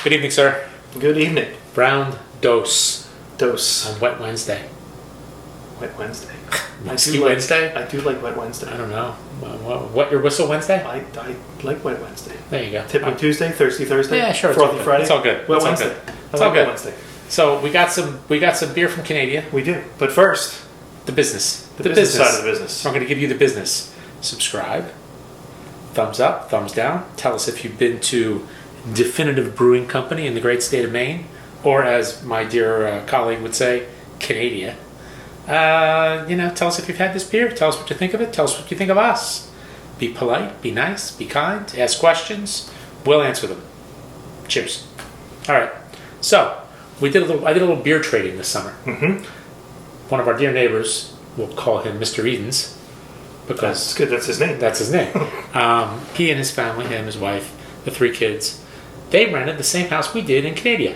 Good evening, sir. Good evening. Brown dose Dose. on Wet Wednesday. Wet Wednesday. Whiskey Wednesday? I do like Wet Wednesday. I don't know. What your whistle Wednesday? I like Wet Wednesday. There you go. Tipping Tuesday, Thirsty Thursday. Yeah, sure. Frothy Friday. It's all good. Wet It's all Wednesday. good. I It's like all good. Wet Wednesday. So we got some beer from Canada. We do. But first, The business. the business side of the business. So I'm going to give you the business. Subscribe. Thumbs up. Thumbs down. Tell us if you've been to Definitive Brewing Company in the great state of Maine, or as my dear colleague would say, Canada. Tell us if you've had this beer. Tell us what you think of it. Tell us what you think of us. Be polite. Be nice. Be kind. Ask questions. We'll answer them. Cheers. All right. So I did a little beer trading this summer. Mm-hmm. One of our dear neighbors, we'll call him Mr. Edens, because That's good. That's his name. that's his name. He and his family, him, his wife, the 3 kids, they rented the same house we did in Canada.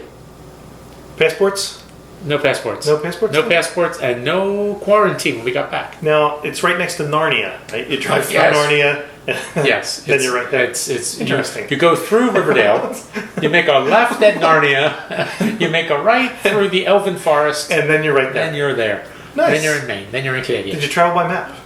Passports? No passports. No passports? No passports and no quarantine when we got back. Now, it's right next to Narnia. Right? You drive through Yes. Narnia. Yes. Then you're right there. It's Interesting. You go through Riverdale, you make a left at Narnia, you make a right through the Elven Forest, And then you're right there. then you're there. Nice. Then you're in Maine. Then you're in Canada. Did you travel by map?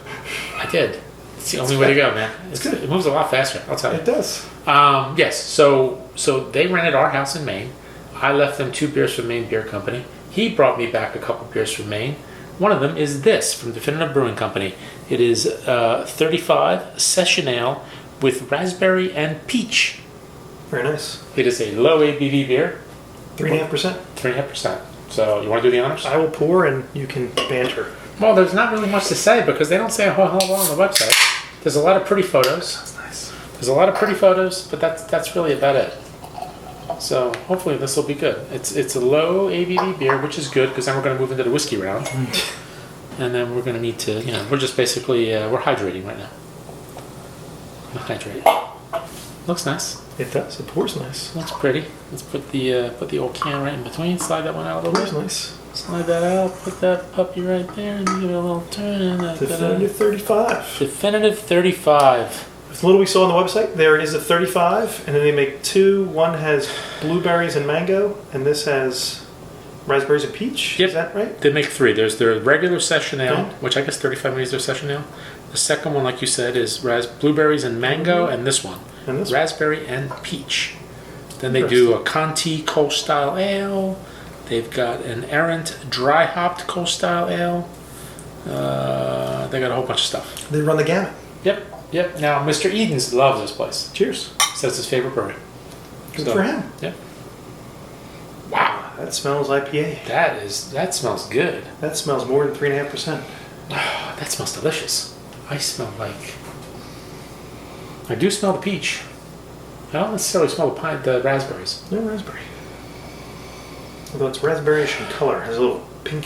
I did. It's the only way to go, man. It's good. It moves a lot faster, I'll tell you. It does. Yes, so they rented our house in Maine. I left them 2 beers from Maine Beer Company. He brought me back a couple beers from Maine. One of them is this from Definitive Brewing Company. It is 35 session ale with raspberry and peach. Very nice. It is a low ABV beer. 3.5%. 3.5%. So you want to do the honors? I will pour and you can banter. Well, there's not really much to say because they don't say a whole hell of a lot on the website. There's a lot of pretty photos. That's nice. There's a lot of pretty photos, but that's really about it. So hopefully this will be good. It's a low ABV beer, which is good because then we're going to move into the whiskey round, and then we're going to need to, we're just basically we're hydrating right now. We're hydrating. Looks nice. It does. It pours nice. Looks pretty. Let's put the old can right in between. Slide that one out a little Pours bit. nice. Slide that out. Put that puppy right there, and give it a little turn. And Definitive 35. Definitive 35. With what we saw on the website, there is a 35, and then they make 2. One has blueberries and mango, and this has raspberries and peach. Yep. Is that right? They make 3. There's their regular session ale, Okay. which I guess 35 means their session ale. The second one, like you said, is blueberries and mango, and this one, And this raspberry and peach. Then they do a Conti Cold Style Ale. They've got an Errant Dry Hopped Cold Style Ale. They got a whole bunch of stuff. They run the gamut. Yep. Now, Mr. Edens loves this place. Cheers. Says his favorite brewery. Good for him. Yep. Wow. That smells IPA. That smells good. That smells more than 3.5%. That smells delicious. I smell I do smell the peach. I don't necessarily smell the raspberries. No raspberry. Although it's raspberryish in color, has a little pink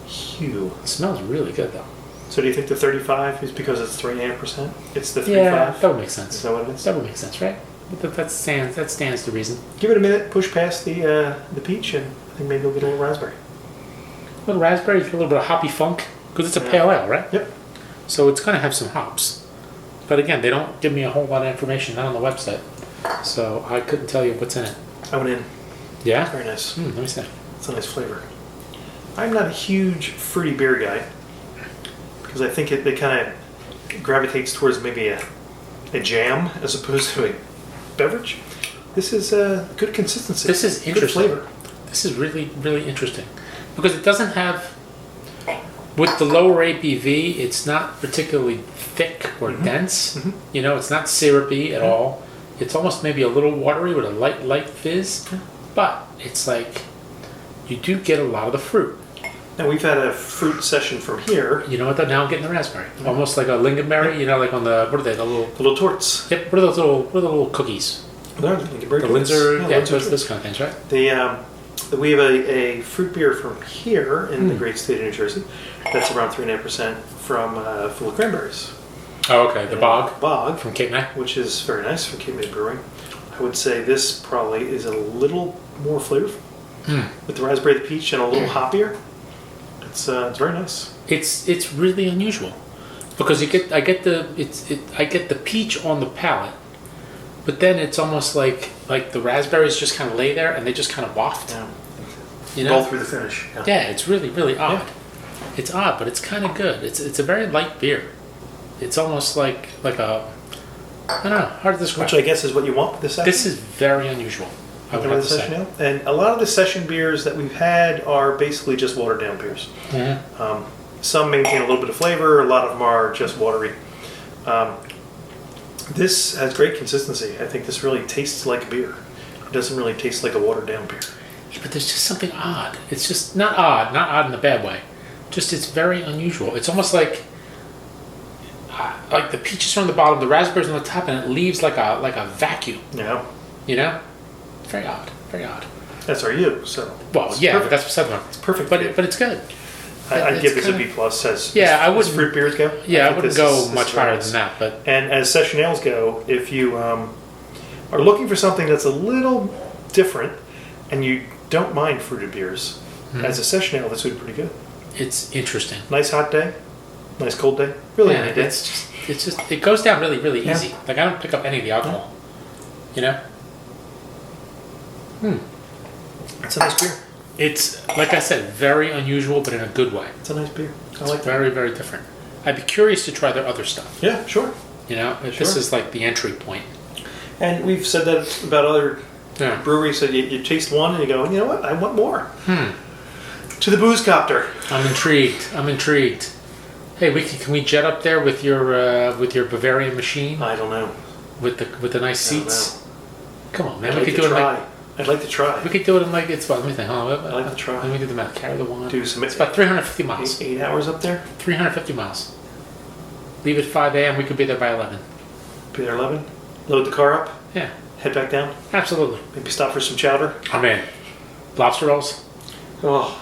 hue. It smells really good though. So do you think the 35 is because it's 3.5%? It's the 3.5? Yeah, that would make sense. Is that what it is? That would make sense, right? That stands to reason. Give it a minute, push past the peach, and I think maybe you'll get a little raspberry. A little raspberry, a little bit of hoppy funk, because it's a pale ale, right? Yep. So it's going to have some hops. But again, they don't give me a whole lot of information, not on the website. So I couldn't tell you what's in it. I went in. Yeah? Very nice. Let me see. It's a nice flavor. I'm not a huge fruity beer guy because I think it kind of gravitates towards maybe a jam as opposed to a beverage. This is a good consistency. This is interesting. Good flavor. This is really, really interesting. Because it doesn't have, with the lower ABV, it's not particularly thick or dense. Mm-hmm. It's not syrupy at all. It's almost maybe a little watery with a light fizz. But it's like, you do get a lot of the fruit. Now we've had a fruit session from here. You know what? Now I'm getting the raspberry. Almost like a lingonberry. Like on the, what are they? The little Torts. Yep. What are those little cookies? They're lingonberry. The Linzer. Yeah, Linzer those kind of things, right? We have a fruit beer from here in the great state of New Jersey. That's around 3.5% from full of cranberries. Oh, okay. The Bog. Bog From Cape May. which is very nice from Cape May Brewing. I would say this probably is a little more flavorful with the raspberry, the peach, and a little hoppier. It's very nice. It's really unusual because I get the peach on the palate, but then it's almost like the raspberries just kind of lay there and they just kind of waft. Yeah. You know? Roll through the finish. Yeah, it's really, really odd. Yeah. It's odd, but it's kind of good. It's a very light beer. It's almost like a, I don't know, hard to describe. Which I guess is what you want with this session. This is very unusual. I would have to session say. ale. And a lot of the session beers that we've had are basically just watered down beers. Mhm. Some maintain a little bit of flavor. A lot of them are just watery. This has great consistency. I think this really tastes like a beer. It doesn't really taste like a watered down beer. Yeah, but there's just something odd. It's just not odd in a bad way. Just it's very unusual. It's almost like the peaches are on the bottom, the raspberries on the top, and it leaves like a vacuum. Yeah. You know, very odd, very odd. That's our U. So. Well, it's yeah, perfect. but that's what It's perfect. but it's good. I'd give this a kinda- B plus. As I as wouldn't. fruit beers go. Yeah, I think wouldn't this go is much very higher nice. than that. But And as session ales go, if you are looking for something that's a little different and you don't mind fruited beers, as a session ale, this would be pretty good. it's interesting. Nice hot day, nice cold day. Really Yeah, any day. it's just it goes down really, really Yeah. easy. Like I don't pick up any of the alcohol. You know. It's a nice beer. It's like I said, very unusual, but in a good way. It's a nice beer. I It's like that. very, very different. I'd be curious to try their other stuff. Yeah, sure. You know, if this Sure. is like the entry point. And we've said that about other Yeah. breweries. That you taste one and you go, you know what? I want more. To the booze copter. I'm intrigued. Hey, can we jet up there with your Bavarian machine I don't know. with the nice I don't seats? Come on, man. I'd We like could to do it in try. like I'd like to try. we could do it in like it's what? Let me think. Hold on. I'd like to try. Let me do the math. Carry the one. Do some. It's about 350 miles. 8 hours up there. 350 miles. Leave at 5 a.m. We could be there by 11. Be there 11. Load the car up. Yeah, Head back down. absolutely. Maybe stop for some chowder. I'm in. Lobster rolls. Oh,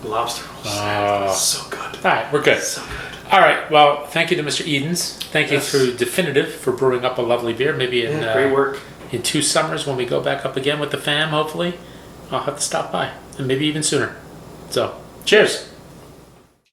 lobster rolls. Oh. So good. All right, we're good. So good. All right. Well, thank you to Mr. Edens. Thank you Yes. to Definitive for brewing up a lovely beer. Maybe in Yeah, great work. in 2 summers when we go back up again with the fam. Hopefully, I'll have to stop by, and maybe even sooner. So, cheers.